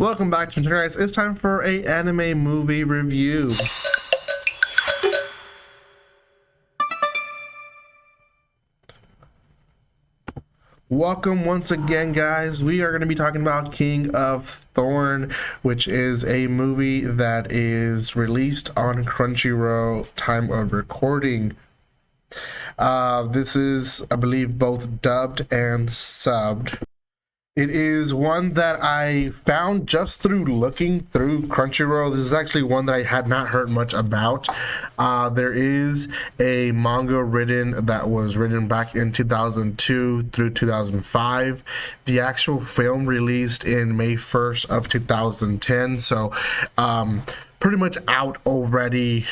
Welcome back to guys. It's time for a anime movie review. Welcome once again, guys. We are going to be talking about King of Thorn, which is a movie that is released on Crunchyroll time of recording. This is, I believe, both dubbed and subbed. It is one that I found just through looking through Crunchyroll. This is actually one that I had not heard much about. There is a manga that was written back in 2002 through 2005. The actual film released in May 1st of 2010. So, pretty much out already,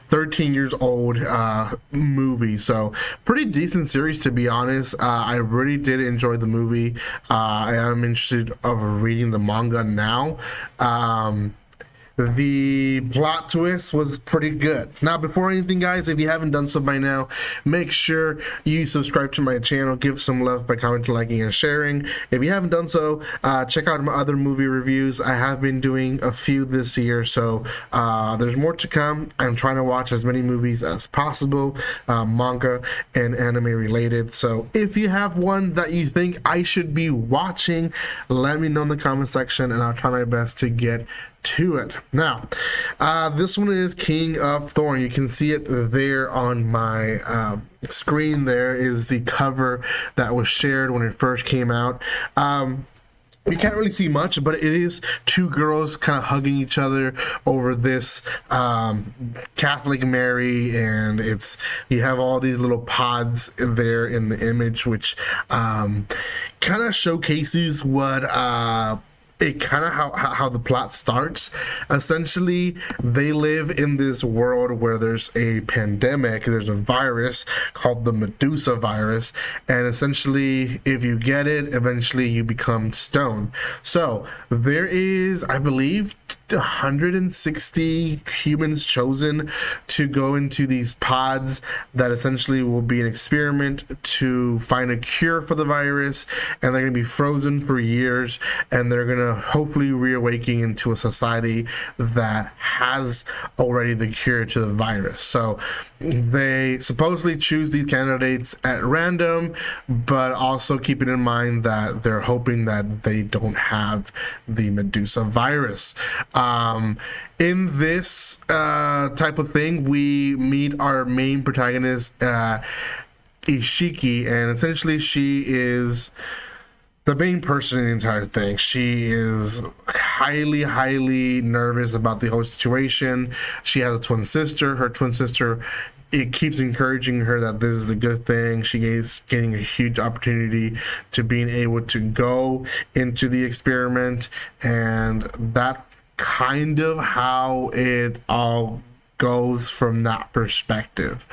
13 years old movie. So pretty decent series, to be honest. I really did enjoy the movie. I am interested of reading the manga now. The plot twist was pretty good. Now, before anything, guys, if you haven't done so by now, make sure you subscribe to my channel. Give some love by commenting, liking, and sharing. If you haven't done so, check out my other movie reviews. I have been doing a few this year, so there's more to come. I'm trying to watch as many movies as possible, manga and anime related. So if you have one that you think I should be watching, let me know in the comment section, and I'll try my best to get to it. Now, this one is King of Thorn. You can see it there on my screen. There is the cover that was shared when it first came out. You can't really see much, but it is two girls kind of hugging each other over this Catholic Mary, and you have all these little pods there in the image, which kind of showcases what how the plot starts. Essentially, they live in this world where there's a pandemic, there's a virus called the Medusa virus, and essentially, if you get it, eventually you become stone. So there is, I believe, 160 humans chosen to go into these pods that essentially will be an experiment to find a cure for the virus, and they're going to be frozen for years, and they're going to hopefully reawaken into a society that has already the cure to the virus. So they supposedly choose these candidates at random, but also keeping in mind that they're hoping that they don't have the Medusa virus. In this type of thing, we meet our main protagonist, Ishiki, and essentially she is the main person in the entire thing. She is highly nervous about the whole situation. She has a twin sister. Her twin sister, it keeps encouraging her that this is a good thing. She is getting a huge opportunity to being able to go into the experiment, and that's kind of how it all goes from that perspective.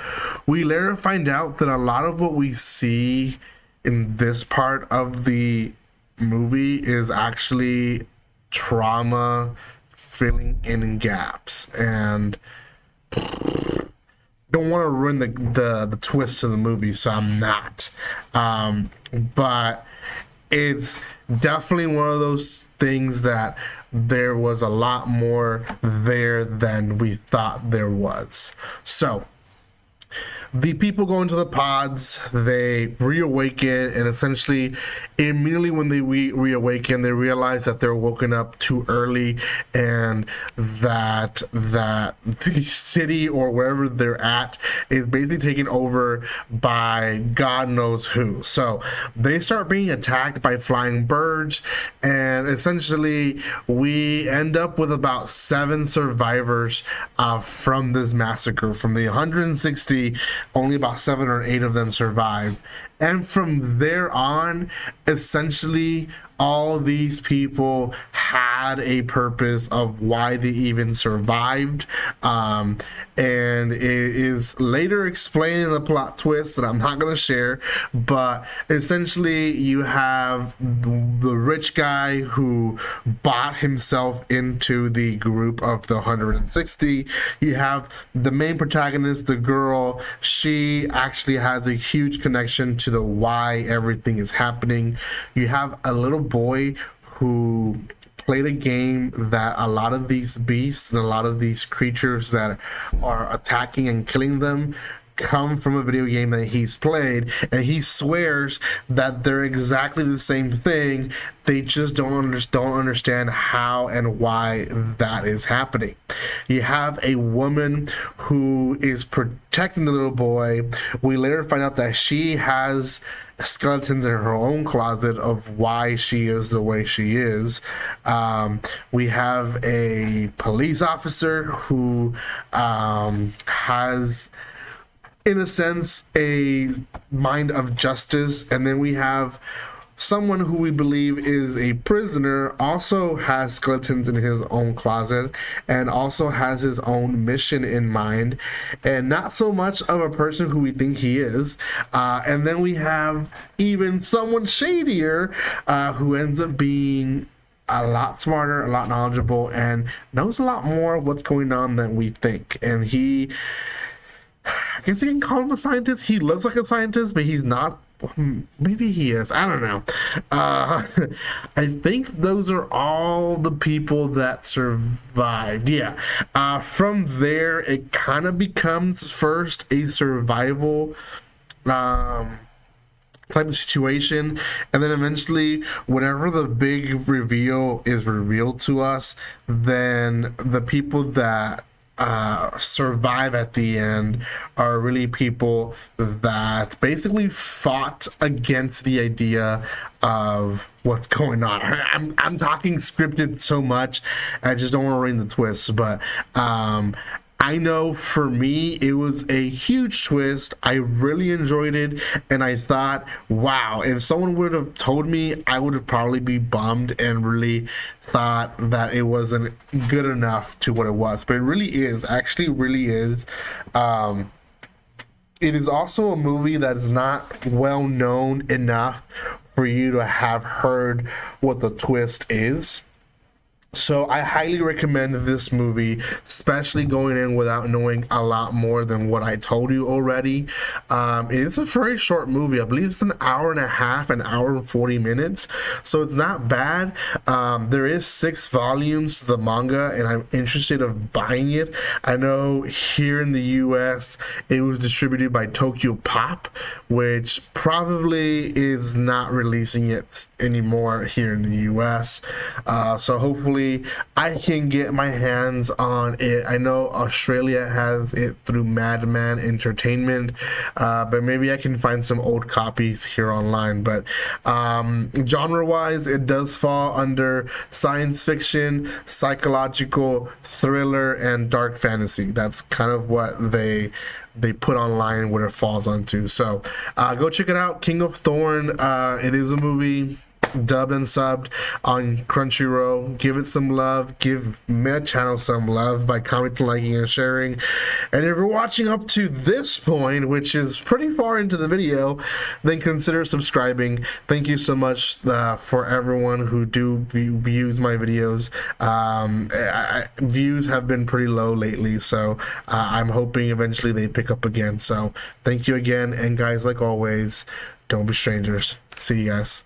We later find out that a lot of what we see in this part of the movie is actually trauma filling in gaps, and don't want to ruin the twists of the movie, so I'm not. But it's definitely one of those things that there was a lot more there than we thought there was. So the people go into the pods, they reawaken, and essentially immediately when they reawaken, they realize that they're woken up too early, and that the city or wherever they're at is basically taken over by God knows who. So they start being attacked by flying birds, and essentially we end up with about 7 survivors from this massacre. From the 160, only about 7 or 8 of them survive. And from there on, essentially, all these people had a purpose of why they even survived. And it is later explained in the plot twist that I'm not going to share. But essentially, you have the rich guy who bought himself into the group of the 160. You have the main protagonist, the girl. She actually has a huge connection to the why everything is happening. You have a little boy who played a game that a lot of these beasts and a lot of these creatures that are attacking and killing them come from a video game that he's played, and he swears that they're exactly the same thing. They just don't understand how and why that is happening. You have a woman who is protecting the little boy. We later find out that she has skeletons in her own closet of why she is the way she is. We have a police officer who has, in a sense, a mind of justice, and then we have someone who we believe is a prisoner, also has skeletons in his own closet and also has his own mission in mind, and not so much of a person who we think he is. And then we have even someone shadier who ends up being a lot smarter, a lot knowledgeable, and knows a lot more of what's going on than we think. And I guess you can call him a scientist. He looks like a scientist, but he's not. Maybe he is. I don't know. I think those are all the people that survived. Yeah. From there, it kind of becomes first a survival type of situation, and then eventually, whenever the big reveal is revealed to us, then the people that survive at the end are really people that basically fought against the idea of what's going on. I'm talking scripted so much, I just don't want to ruin the twists, but I know for me, it was a huge twist. I really enjoyed it, and I thought, wow, if someone would have told me, I would have probably be bummed and really thought that it wasn't good enough to what it was. But it really is, actually really is. It is also a movie that is not well known enough for you to have heard what the twist is. So I highly recommend this movie, especially going in without knowing a lot more than what I told you already. It is a very short movie. I believe it's an hour and a half, an hour and 40 minutes. So it's not bad. There is 6 volumes to the manga, and I'm interested of buying it. I know here in the US, it was distributed by Tokyo Pop, which probably is not releasing it anymore here in the US. So hopefully I can get my hands on it. I know Australia has it through Madman Entertainment, but maybe I can find some old copies here online. But genre-wise, it does fall under science fiction, psychological, thriller, and dark fantasy. That's kind of what they put online, what it falls onto. So go check it out, King of Thorn. It is a movie dubbed and subbed on Crunchyroll. Give it some love. Give my channel some love by commenting, liking, and sharing. And if you're watching up to this point, which is pretty far into the video, then consider subscribing. Thank you so much for everyone who views my videos. Views have been pretty low lately, so I'm hoping eventually they pick up again. So thank you again, and guys, like always, don't be strangers. See you guys.